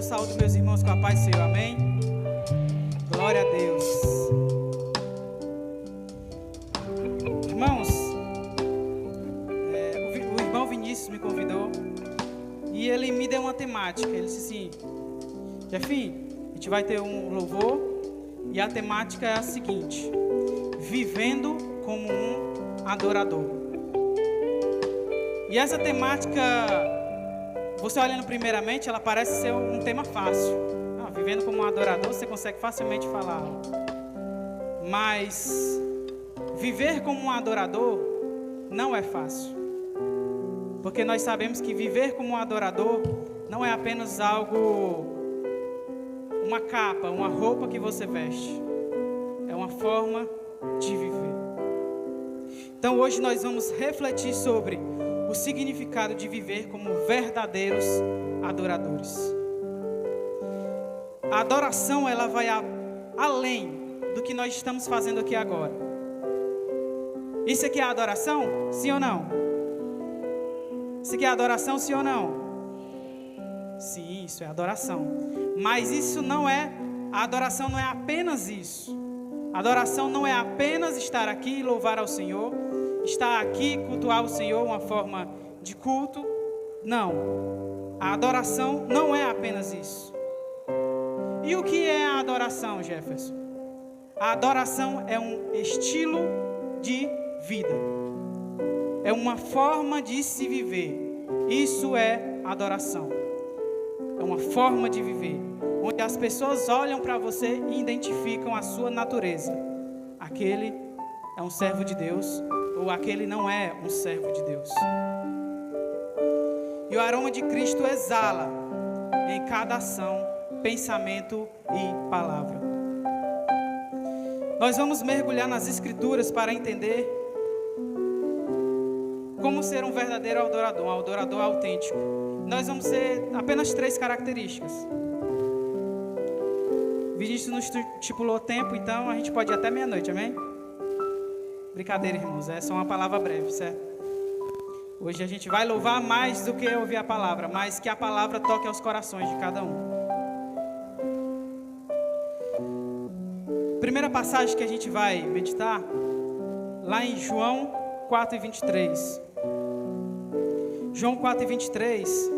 eu saúdo meus irmãos com a paz do Senhor, amém? Glória a Deus. Irmãos, o irmão Vinícius me convidou e ele me deu uma temática. Ele disse assim: Jefinho, a gente vai ter um louvor e a temática é a seguinte: vivendo como um adorador. E essa temática, você olhando primeiramente, ela parece ser um tema fácil. Vivendo como um adorador, você consegue facilmente falar. Mas viver como um adorador não é fácil. Porque nós sabemos que viver como um adorador não é apenas algo, uma capa, uma roupa que você veste. É uma forma de viver. Então hoje nós vamos refletir sobre o significado de viver como verdadeiros adoradores. A adoração, ela vai além do que nós estamos fazendo aqui agora. Isso aqui é adoração? Sim ou não? Isso aqui é adoração, sim ou não? Sim, isso é adoração. Mas isso não é, a adoração não é apenas isso. A adoração não é apenas estar aqui e louvar ao Senhor, estar aqui e cultuar o Senhor, uma forma de culto. Não. A adoração não é apenas isso. E o que é a adoração, Jefferson? A adoração é um estilo de vida. É uma forma de se viver. Isso é adoração. É uma forma de viver, onde as pessoas olham para você e identificam a sua natureza. Aquele é um servo de Deus, ou aquele não é um servo de Deus. E o aroma de Cristo exala em cada ação, pensamento e palavra. Nós vamos mergulhar nas Escrituras para entender como ser um verdadeiro adorador, um adorador autêntico. Nós vamos ter apenas 3 características. Vinícius nos estipulou tempo, então a gente pode ir até meia-noite, amém? Brincadeira, irmãos, é só uma palavra breve, certo? Hoje a gente vai louvar mais do que ouvir a palavra, mas que a palavra toque aos corações de cada um. Primeira passagem que a gente vai meditar, lá em João 4:23. João 4:23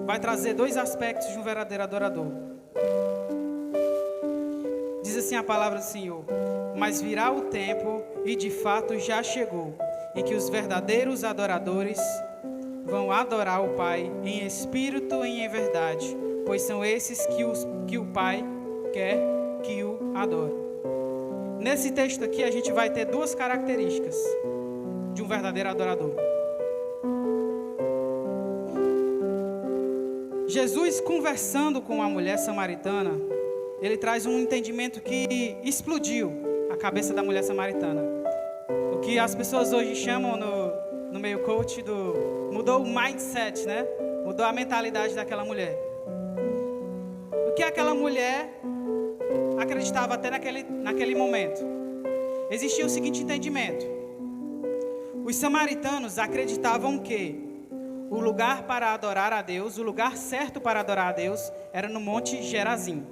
vai trazer 2 aspectos de um verdadeiro adorador. Diz assim a palavra do Senhor: mas virá o tempo, e de fato já chegou, em que os verdadeiros adoradores vão adorar o Pai em espírito e em verdade, pois são esses que o Pai quer que o adore. Nesse texto aqui a gente vai ter 2 características de um verdadeiro adorador. Jesus, conversando com a mulher samaritana, ele traz um entendimento que explodiu a cabeça da mulher samaritana. O que as pessoas hoje chamam no meio coach mudou o mindset, né? Mudou a mentalidade daquela mulher. O que aquela mulher acreditava até naquele momento? Existia o seguinte entendimento: os samaritanos acreditavam que o lugar para adorar a Deus, o lugar certo para adorar a Deus, era no Monte Gerazim,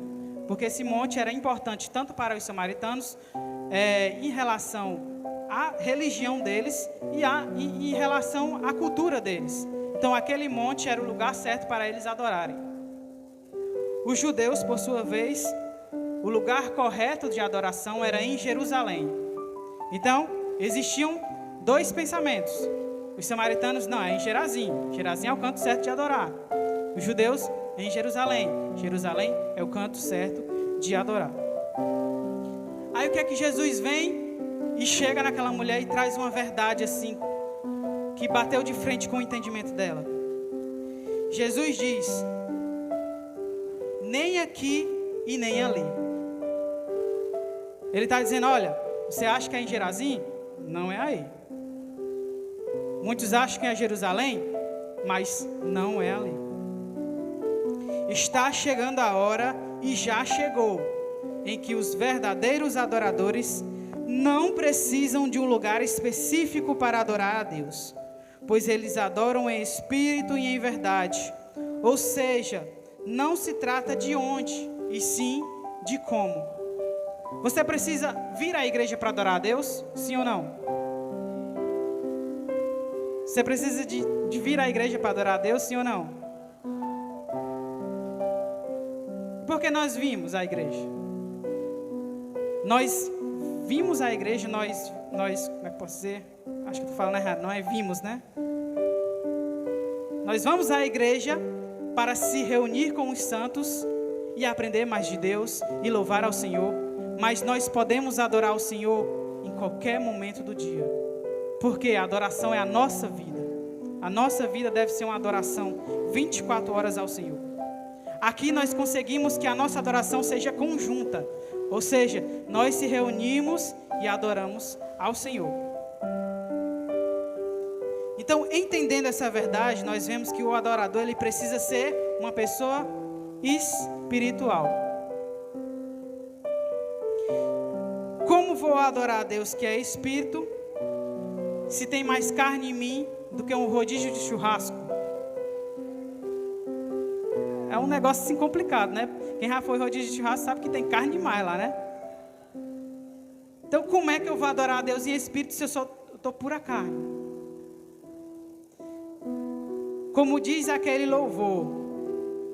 porque esse monte era importante tanto para os samaritanos, em relação à religião deles e em relação à cultura deles. Então aquele monte era o lugar certo para eles adorarem. Os judeus, por sua vez, o lugar correto de adoração era em Jerusalém. Então, existiam 2 pensamentos. Os samaritanos, não, é em Gerazim. Gerazim é o canto certo de adorar. Os judeus, em Jerusalém. Jerusalém é o canto certo de adorar. Aí o que é que Jesus vem e chega naquela mulher e traz uma verdade assim, que bateu de frente com o entendimento dela. Jesus diz: nem aqui e nem ali. Ele está dizendo: olha, você acha que é em Gerazim? Não é aí. Muitos acham que é Jerusalém, mas não é ali. Está chegando a hora, e já chegou, em que os verdadeiros adoradores não precisam de um lugar específico para adorar a Deus, pois eles adoram em espírito e em verdade. Ou seja, não se trata de onde, e sim de como. Você precisa vir à igreja para adorar a Deus? Sim ou não? Você precisa de vir à igreja para adorar a Deus? Sim ou não? Por que nós vimos à igreja? Nós vimos à igreja, nós como é que posso dizer? Acho que estou falando errado, não é vimos, né? Nós vamos à igreja para se reunir com os santos e aprender mais de Deus e louvar ao Senhor. Mas nós podemos adorar ao Senhor em qualquer momento do dia. Porque a adoração é a nossa vida. A nossa vida deve ser uma adoração 24 horas ao Senhor. Aqui nós conseguimos que a nossa adoração seja conjunta. Ou seja, nós se reunimos e adoramos ao Senhor. Então, entendendo essa verdade, nós vemos que o adorador ele precisa ser uma pessoa espiritual. Como vou adorar a Deus que é espírito, se tem mais carne em mim do que um rodízio de churrasco? É um negócio assim complicado, né? Quem já foi rodízio de churrasco sabe que tem carne demais lá, né? Então, como é que eu vou adorar a Deus em espírito se eu só estou pura carne? Como diz aquele louvor,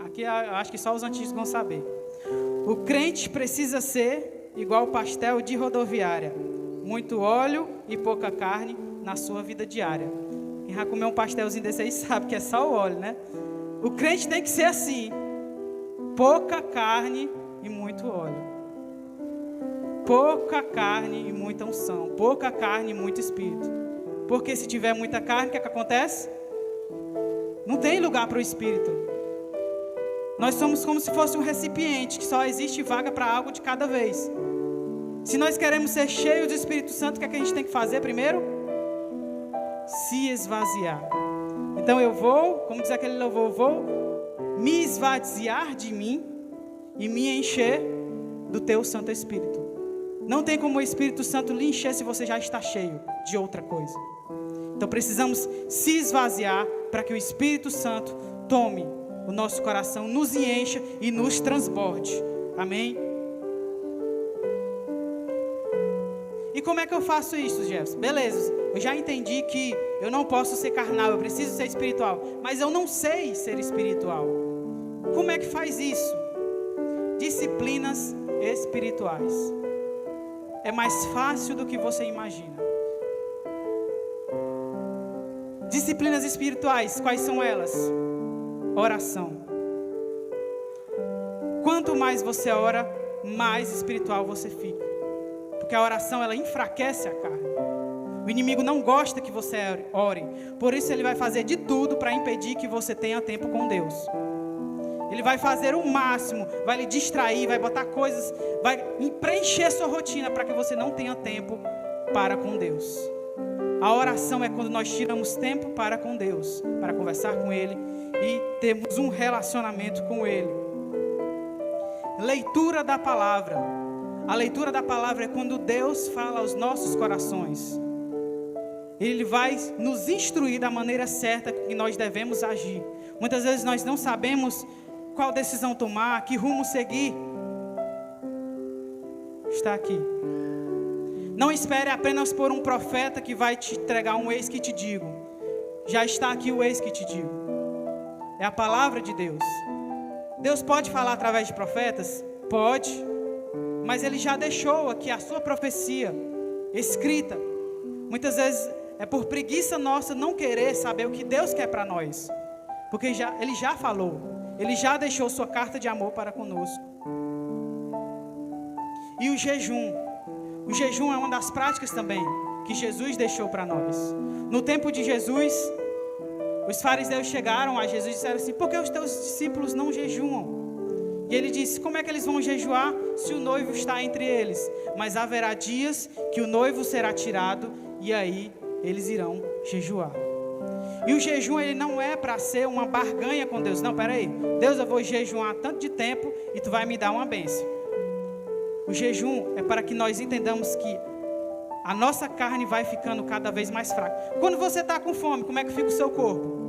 aqui eu acho que só os antigos vão saber. O crente precisa ser igual pastel de rodoviária, muito óleo e pouca carne na sua vida diária. Quem já comeu um pastelzinho desse aí sabe que é só o óleo, né? O crente tem que ser assim, pouca carne e muito óleo. Pouca carne e muita unção, pouca carne e muito espírito. Porque se tiver muita carne, o que acontece? Não tem lugar para o Espírito. Nós somos como se fosse um recipiente, que só existe vaga para algo de cada vez. Se nós queremos ser cheios do Espírito Santo, o que é que a gente tem que fazer primeiro? Se esvaziar. Então eu vou, como diz aquele louvor, vou me esvaziar de mim e me encher do teu Santo Espírito. Não tem como o Espírito Santo lhe encher se você já está cheio de outra coisa. Então precisamos se esvaziar para que o Espírito Santo tome o nosso coração, nos encha e nos transborde. Amém? E como é que eu faço isso, Jefferson? Beleza, eu já entendi que eu não posso ser carnal, eu preciso ser espiritual. Mas eu não sei ser espiritual. Como é que faz isso? Disciplinas espirituais. É mais fácil do que você imagina. Disciplinas espirituais, quais são elas? Oração. Quanto mais você ora, mais espiritual você fica. Porque a oração, ela enfraquece a carne. O inimigo não gosta que você ore. Por isso ele vai fazer de tudo para impedir que você tenha tempo com Deus. Ele vai fazer o máximo, vai lhe distrair, vai botar coisas, vai preencher sua rotina para que você não tenha tempo para com Deus. A oração é quando nós tiramos tempo para com Deus, para conversar com Ele e termos um relacionamento com Ele. Leitura da palavra. A leitura da palavra é quando Deus fala aos nossos corações. Ele vai nos instruir da maneira certa que nós devemos agir. Muitas vezes nós não sabemos qual decisão tomar, que rumo seguir. Está aqui. Não espere apenas por um profeta que vai te entregar um eis que te digo. Já está aqui o eis que te digo. É a palavra de Deus. Deus pode falar através de profetas? Pode. Mas Ele já deixou aqui a sua profecia escrita. Muitas vezes é por preguiça nossa não querer saber o que Deus quer para nós. Porque Ele já falou. Ele já deixou sua carta de amor para conosco. E o jejum. O jejum é uma das práticas também que Jesus deixou para nós. No tempo de Jesus, os fariseus chegaram a Jesus e disseram assim: por que os teus discípulos não jejuam? E ele disse: como é que eles vão jejuar se o noivo está entre eles? Mas haverá dias que o noivo será tirado e aí eles irão jejuar. E o jejum, ele não é para ser uma barganha com Deus. Não, peraí, Deus, eu vou jejuar tanto de tempo e tu vai me dar uma bênção. O jejum é para que nós entendamos que a nossa carne vai ficando cada vez mais fraca. Quando você está com fome, como é que fica o seu corpo?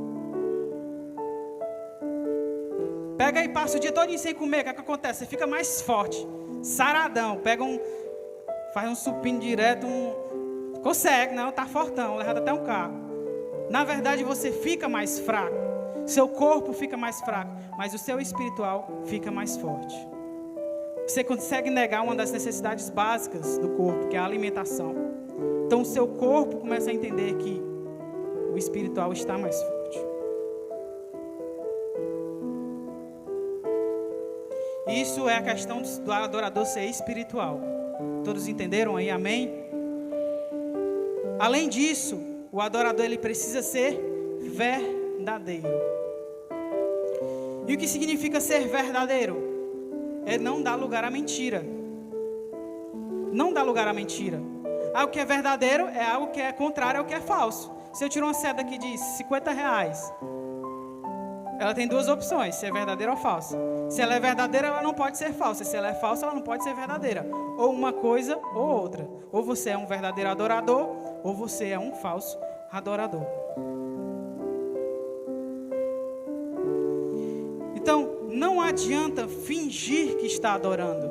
Pega e passa o dia todo sem comer, o que acontece? Você fica mais forte, saradão, faz um supino direto, consegue, não, tá fortão, levanta até um carro. Na verdade você fica mais fraco, seu corpo fica mais fraco, mas o seu espiritual fica mais forte. Você consegue negar uma das necessidades básicas do corpo, que é a alimentação. Então o seu corpo começa a entender que o espiritual está mais forte. Isso é a questão do adorador ser espiritual. Todos entenderam aí? Amém? Além disso, o adorador ele precisa ser verdadeiro. E o que significa ser verdadeiro? É não dar lugar à mentira. Não dar lugar à mentira. Algo que é verdadeiro é algo que é contrário ao que é falso. Se eu tiro uma ceda aqui de R$50, ela tem duas opções, se é verdadeira ou falsa. Se ela é verdadeira, ela não pode ser falsa. Se ela é falsa, ela não pode ser verdadeira. Ou uma coisa ou outra. Ou você é um verdadeiro adorador, ou você é um falso adorador. Então, não adianta fingir que está adorando.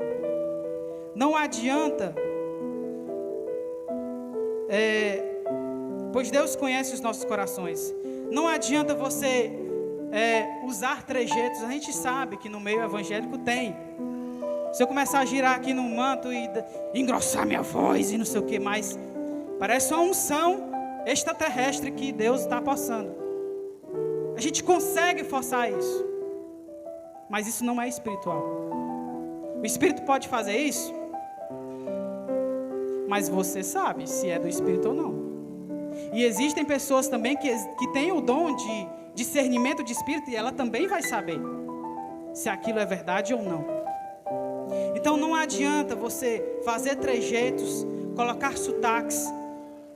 Não adianta, pois Deus conhece os nossos corações. Não adianta você usar trejeitos. A gente sabe que no meio evangélico tem. Se eu começar a girar aqui no manto e engrossar minha voz e não sei o que mais, parece uma unção extraterrestre que Deus está passando. A gente consegue forçar isso, mas isso não é espiritual. O Espírito pode fazer isso, mas você sabe se é do Espírito ou não. E existem pessoas também que têm o dom de discernimento de Espírito, e ela também vai saber se aquilo é verdade ou não. Então não adianta você fazer trejeitos, colocar sotaques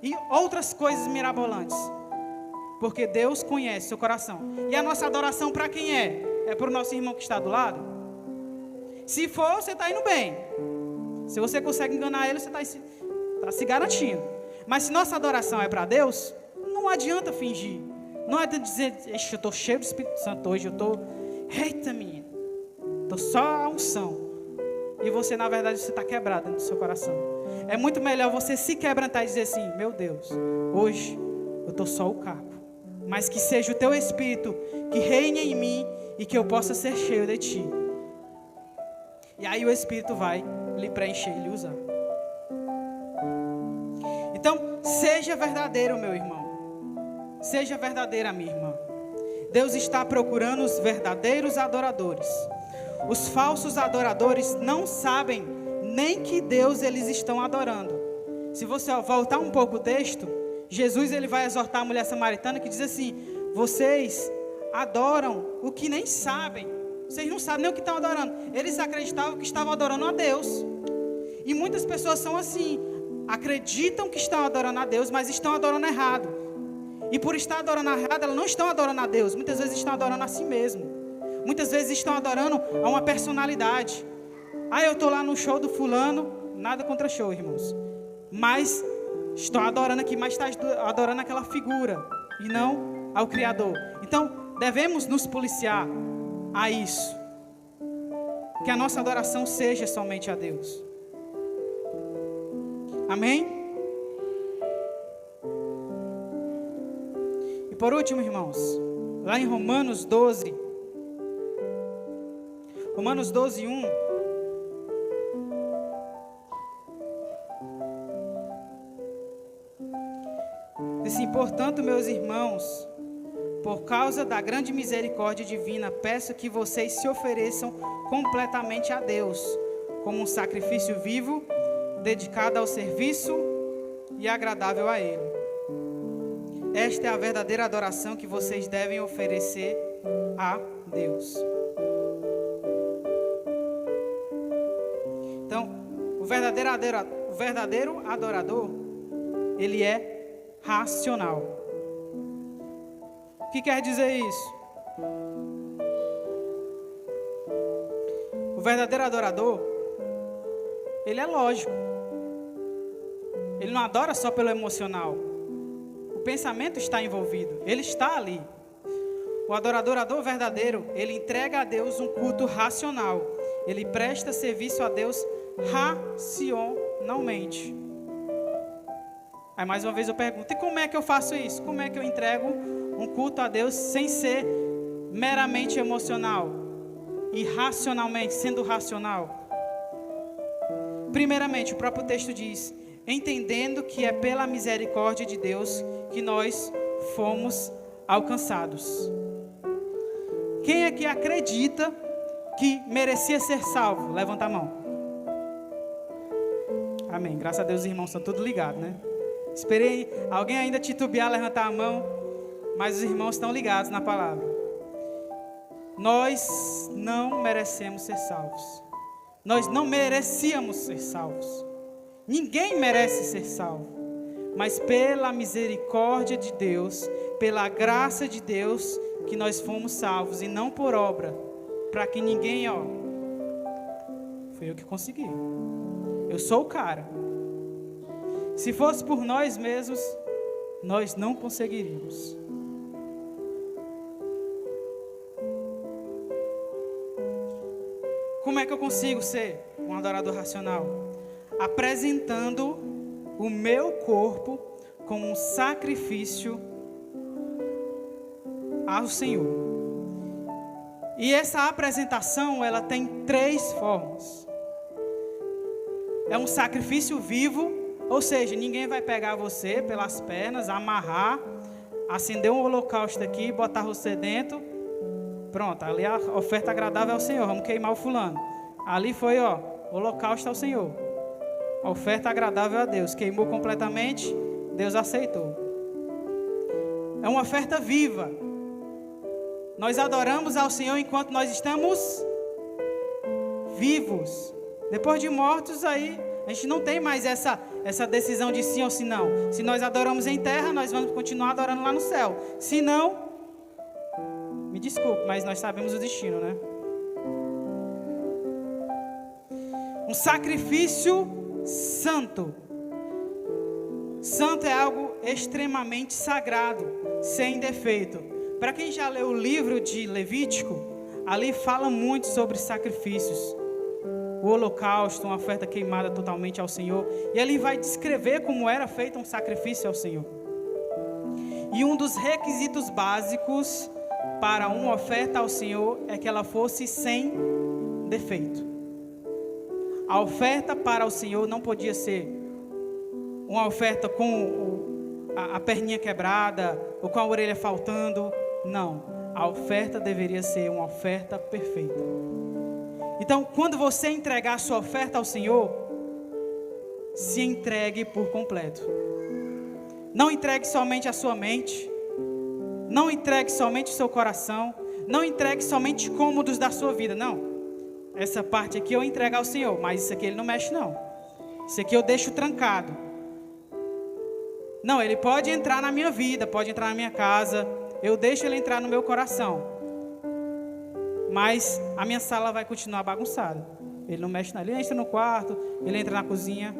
e outras coisas mirabolantes, porque Deus conhece seu coração. E a nossa adoração para quem é? É para o nosso irmão que está do lado? Se for, você está indo bem. Se você consegue enganar ele, você está se garantindo. Mas se nossa adoração é para Deus, não adianta fingir. Não adianta dizer, eu estou cheio do Espírito Santo hoje, eu estou, eita menino, estou só a unção. E você, na verdade, você está quebrado dentro do seu coração. É muito melhor você se quebrantar e dizer assim, meu Deus, hoje eu estou só o caco. Mas que seja o teu Espírito que reine em mim e que eu possa ser cheio de ti. E aí o Espírito vai lhe preencher e lhe usar. Então, seja verdadeiro, meu irmão. Seja verdadeira, minha irmã. Deus está procurando os verdadeiros adoradores. Os falsos adoradores não sabem nem que Deus eles estão adorando. Se você voltar um pouco o texto, Jesus ele vai exortar a mulher samaritana que diz assim: vocês adoram o que nem sabem. Vocês não sabem nem o que estão adorando. Eles acreditavam que estavam adorando a Deus. E muitas pessoas são assim, acreditam que estão adorando a Deus, mas estão adorando errado. E por estar adorando errado, elas não estão adorando a Deus. Muitas vezes estão adorando a si mesmo. Muitas vezes estão adorando a uma personalidade. Eu estou lá no show do fulano. Nada contra show, irmãos. Mas estou adorando aqui, mas está adorando aquela figura e não ao Criador. Então, devemos nos policiar a isso. Que a nossa adoração seja somente a Deus. Amém? E por último, irmãos, lá em Romanos 12, 1. Diz assim: portanto, meus irmãos, por causa da grande misericórdia divina, peço que vocês se ofereçam completamente a Deus, como um sacrifício vivo, dedicado ao serviço e agradável a Ele. Esta é a verdadeira adoração que vocês devem oferecer a Deus. Então, o verdadeiro adorador, ele é racional. O que quer dizer isso? O verdadeiro adorador, ele é lógico. Ele não adora só pelo emocional. O pensamento está envolvido, ele está ali. O adorador verdadeiro, ele entrega a Deus um culto racional. Ele presta serviço a Deus racionalmente. Aí mais uma vez eu pergunto, e como é que eu faço isso? Como é que eu entrego um culto a Deus sem ser meramente emocional e racionalmente, sendo racional? Primeiramente, o próprio texto diz, entendendo que é pela misericórdia de Deus que nós fomos alcançados. Quem é que acredita que merecia ser salvo? Levanta a mão. Amém. Graças a Deus os irmãos estão todos ligados, né? Esperei alguém ainda titubear, levantar a mão, mas os irmãos estão ligados na palavra. Nós não merecemos ser salvos. Nós não merecíamos ser salvos. Ninguém merece ser salvo. Mas pela misericórdia de Deus, pela graça de Deus, que nós fomos salvos, e não por obra, para que ninguém, foi eu que consegui. Eu sou o cara. Se fosse por nós mesmos, nós não conseguiríamos. Como é que eu consigo ser um adorador racional? Apresentando o meu corpo como um sacrifício ao Senhor. E essa apresentação, ela tem 3 formas. É um sacrifício vivo, ou seja, ninguém vai pegar você pelas pernas, amarrar, acender um holocausto aqui, botar você dentro. Pronto, ali a oferta agradável ao Senhor, vamos queimar o fulano. Ali foi, holocausto ao Senhor. Oferta agradável a Deus, queimou completamente, Deus aceitou. É uma oferta viva. Nós adoramos ao Senhor enquanto nós estamos vivos. Depois de mortos, aí a gente não tem mais essa decisão de sim ou se não. Se nós adoramos em terra, nós vamos continuar adorando lá no céu. Se não, me desculpe, mas nós sabemos o destino, né? Um sacrifício santo. Santo é algo extremamente sagrado, sem defeito. Para quem já leu o livro de Levítico, ali fala muito sobre sacrifícios. O holocausto, uma oferta queimada totalmente ao Senhor. E ali vai descrever como era feito um sacrifício ao Senhor. E um dos requisitos básicos para uma oferta ao Senhor é que ela fosse sem defeito. A oferta para o Senhor não podia ser uma oferta com a perninha quebrada ou com a orelha faltando. Não, a oferta deveria ser uma oferta perfeita. Então, quando você entregar a sua oferta ao Senhor, se entregue por completo. Não entregue somente a sua mente, não entregue somente o seu coração, não entregue somente cômodos da sua vida, não. Essa parte aqui eu entrego ao Senhor, mas isso aqui Ele não mexe não. Isso aqui eu deixo trancado. Não, Ele pode entrar na minha vida, pode entrar na minha casa, eu deixo Ele entrar no meu coração. Mas a minha sala vai continuar bagunçada. Ele não mexe, não. Ele entra no quarto, Ele entra na cozinha.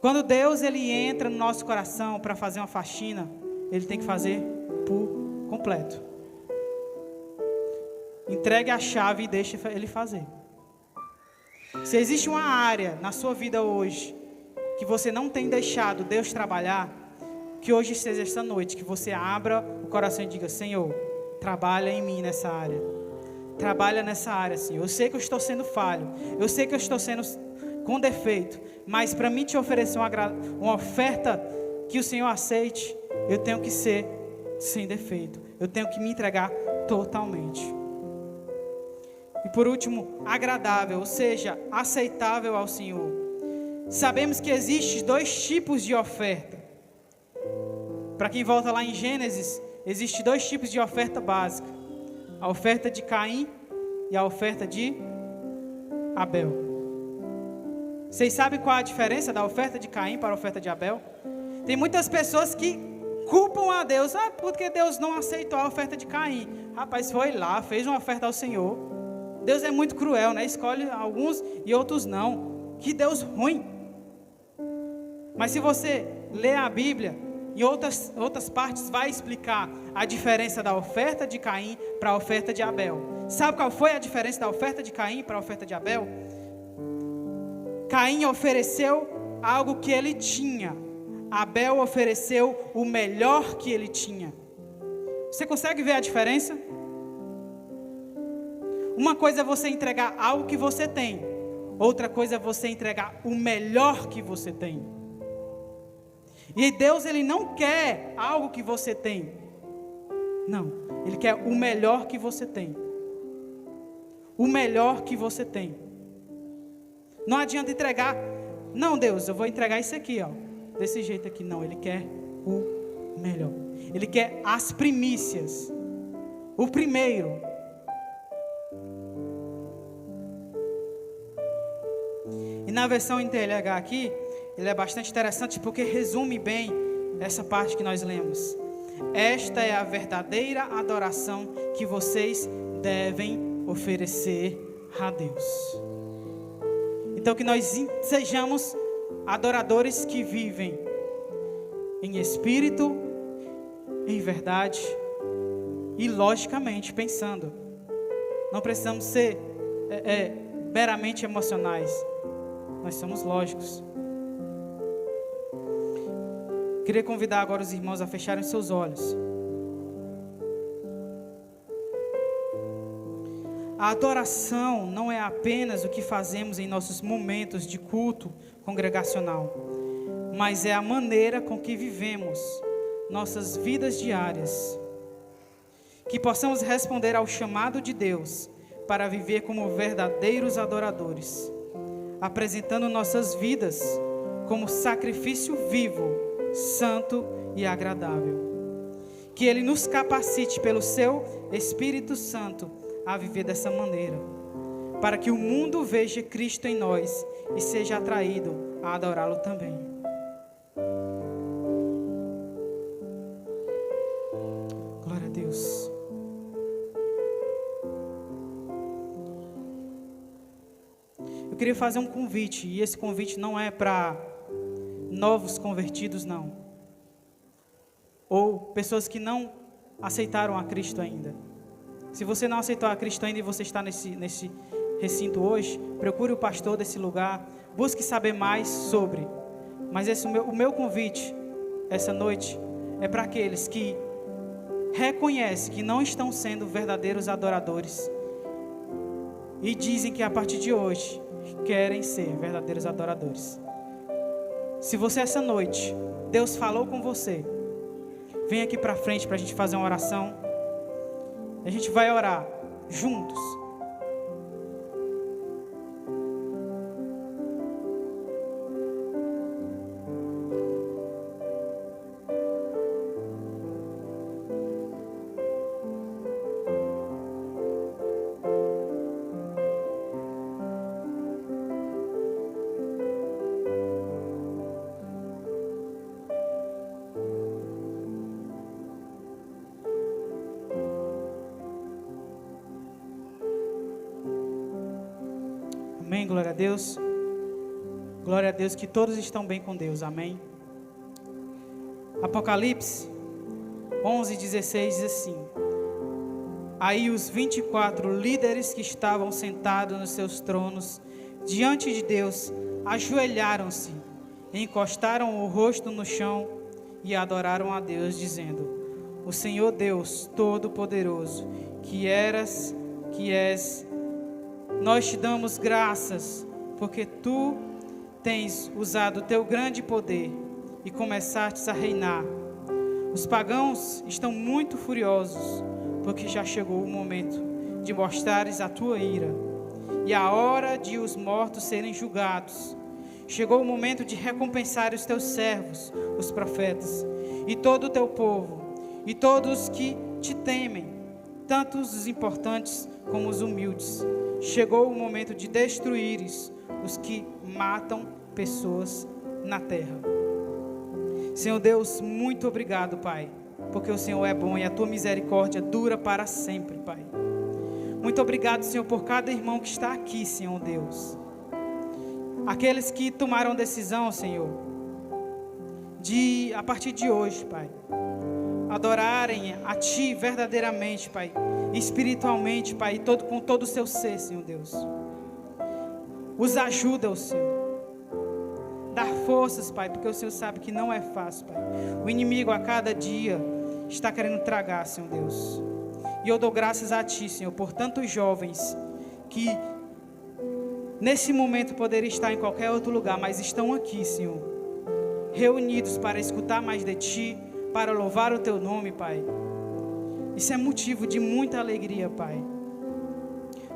Quando Deus Ele entra no nosso coração para fazer uma faxina, Ele tem que fazer por completo. Entregue a chave e deixe Ele fazer. Se existe uma área na sua vida hoje que você não tem deixado Deus trabalhar, que hoje seja esta noite, que você abra o coração e diga: Senhor, trabalha em mim nessa área. Trabalha nessa área, Senhor. Eu sei que eu estou sendo falho. Eu sei que eu estou sendo com defeito. Mas para mim te oferecer uma oferta que o Senhor aceite, eu tenho que ser sem defeito. Eu tenho que me entregar totalmente. E por último, agradável, ou seja, aceitável ao Senhor. Sabemos que existem 2 tipos de oferta. Para quem volta lá em Gênesis, existem 2 tipos de oferta básica. A oferta de Caim e a oferta de Abel. Vocês sabem qual a diferença da oferta de Caim para a oferta de Abel? Tem muitas pessoas que culpam a Deus. Porque Deus não aceitou a oferta de Caim. Rapaz, foi lá, fez uma oferta ao Senhor. Deus é muito cruel, né? Escolhe alguns e outros não. Que Deus ruim. Mas se você ler a Bíblia, em outras partes, vai explicar a diferença da oferta de Caim para a oferta de Abel. Sabe qual foi a diferença da oferta de Caim para a oferta de Abel? Caim ofereceu algo que ele tinha. Abel ofereceu o melhor que ele tinha. Você consegue ver a diferença? Uma coisa é você entregar algo que você tem. Outra coisa é você entregar o melhor que você tem. E Deus, Ele não quer algo que você tem. Não, Ele quer o melhor que você tem. O melhor que você tem. Não adianta entregar, não, Deus, eu vou entregar isso aqui, ó, desse jeito aqui. Não, Ele quer o melhor. Ele quer as primícias. O primeiro. E na versão NTLH aqui, ele é bastante interessante porque resume bem essa parte que nós lemos. Esta é a verdadeira adoração que vocês devem oferecer a Deus. Então que nós sejamos adoradores que vivem em espírito, em verdade e logicamente pensando. Não precisamos ser meramente emocionais. Nós somos lógicos. Queria convidar agora os irmãos a fecharem seus olhos. A adoração não é apenas o que fazemos em nossos momentos de culto congregacional, mas é a maneira com que vivemos nossas vidas diárias. Que possamos responder ao chamado de Deus para viver como verdadeiros adoradores, apresentando nossas vidas como sacrifício vivo, santo e agradável. Que Ele nos capacite pelo Seu Espírito Santo a viver dessa maneira, para que o mundo veja Cristo em nós e seja atraído a adorá-lo também. Glória a Deus. Eu queria fazer um convite, e esse convite não é para novos convertidos, não, ou pessoas que não aceitaram a Cristo ainda. Se você não aceitou a Cristo ainda e você está nesse recinto hoje, procure o pastor desse lugar, busque saber mais sobre. Mas o meu convite essa noite é para aqueles que reconhecem que não estão sendo verdadeiros adoradores e dizem que a partir de hoje querem ser verdadeiros adoradores. Se você essa noite, Deus falou com você, vem aqui para frente para a gente fazer uma oração. A gente vai orar juntos. Amém, glória a Deus. Glória a Deus que todos estão bem com Deus, amém. Apocalipse 11:16 diz assim: Aí os 24 líderes que estavam sentados nos seus tronos diante de Deus ajoelharam-se, encostaram o rosto no chão e adoraram a Deus, dizendo: O Senhor Deus Todo-Poderoso, que és, nós te damos graças, porque tu tens usado o teu grande poder e começastes a reinar. Os pagãos estão muito furiosos, porque já chegou o momento de mostrares a tua ira e a hora de os mortos serem julgados. Chegou o momento de recompensar os teus servos, os profetas, e todo o teu povo, e todos os que te temem, tanto os importantes como os humildes. Chegou o momento de destruíres os que matam pessoas na terra. Senhor Deus, muito obrigado, Pai, porque o Senhor é bom e a tua misericórdia dura para sempre, Pai. Muito obrigado, Senhor, por cada irmão que está aqui, Senhor Deus. Aqueles que tomaram decisão, Senhor, de, a partir de hoje, Pai, adorarem a Ti verdadeiramente, Pai, espiritualmente, Pai, com todo o seu ser, Senhor Deus. Os ajuda, Senhor. Dar forças, Pai, porque o Senhor sabe que não é fácil, Pai. O inimigo a cada dia está querendo tragar, Senhor Deus. E eu dou graças a Ti, Senhor, por tantos jovens que nesse momento poderiam estar em qualquer outro lugar, mas estão aqui, Senhor, reunidos para escutar mais de Ti, para louvar o Teu nome, Pai. Isso é motivo de muita alegria, Pai.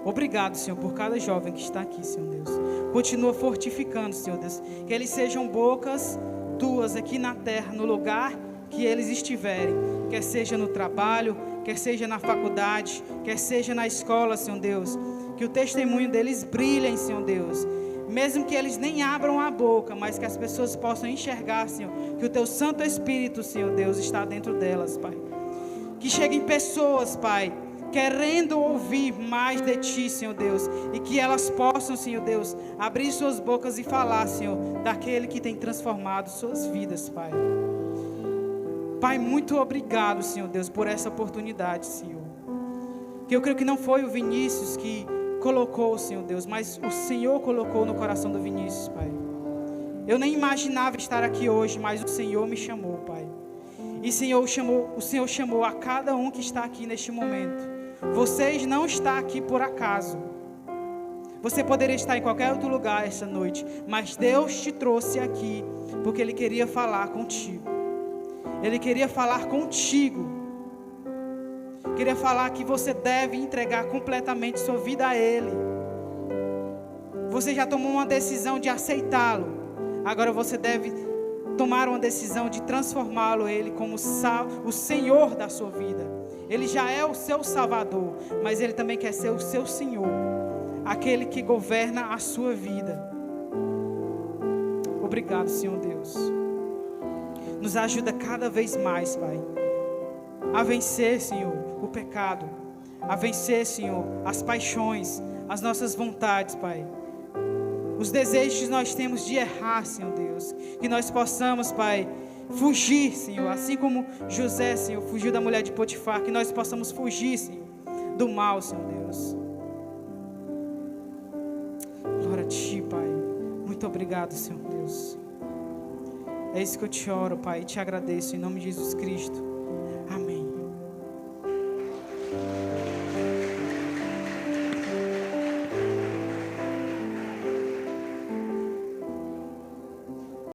Obrigado, Senhor, por cada jovem que está aqui, Senhor Deus. Continua fortificando, Senhor Deus, que eles sejam bocas Tuas aqui na terra, no lugar que eles estiverem, quer seja no trabalho, quer seja na faculdade, quer seja na escola, Senhor Deus, que o testemunho deles brilhe, Senhor Deus, mesmo que eles nem abram a boca, mas que as pessoas possam enxergar, Senhor, que o Teu Santo Espírito, Senhor Deus, está dentro delas, Pai. Que cheguem pessoas, Pai, querendo ouvir mais de Ti, Senhor Deus, e que elas possam, Senhor Deus, abrir suas bocas e falar, Senhor, daquele que tem transformado suas vidas, Pai. Pai, muito obrigado, Senhor Deus, por essa oportunidade, Senhor. Que eu creio que não foi o Vinícius que colocou, Senhor Deus, mas o Senhor colocou no coração do Vinícius, Pai. Eu nem imaginava estar aqui hoje, mas o Senhor me chamou, Pai. E o Senhor chamou a cada um que está aqui neste momento. Vocês não estão aqui por acaso. Você poderia estar em qualquer outro lugar esta noite, mas Deus te trouxe aqui porque Ele queria falar contigo. Ele queria falar contigo. Queria falar que você deve entregar completamente sua vida a Ele. Você já tomou uma decisão de aceitá-lo. Agora você deve tomar uma decisão de transformá-lo, Ele, como o Senhor da sua vida. Ele já é o seu Salvador, mas Ele também quer ser o seu Senhor, aquele que governa a sua vida. Obrigado, Senhor Deus. Nos ajuda cada vez mais, Pai, a vencer, Senhor, o pecado, a vencer, Senhor, as paixões, as nossas vontades, Pai. Os desejos que nós temos de errar, Senhor Deus. Que nós possamos, Pai, fugir, Senhor. Assim como José, Senhor, fugiu da mulher de Potifar. Que nós possamos fugir, Senhor, do mal, Senhor Deus. Glória a Ti, Pai. Muito obrigado, Senhor Deus. É isso que eu te oro, Pai, e te agradeço em nome de Jesus Cristo.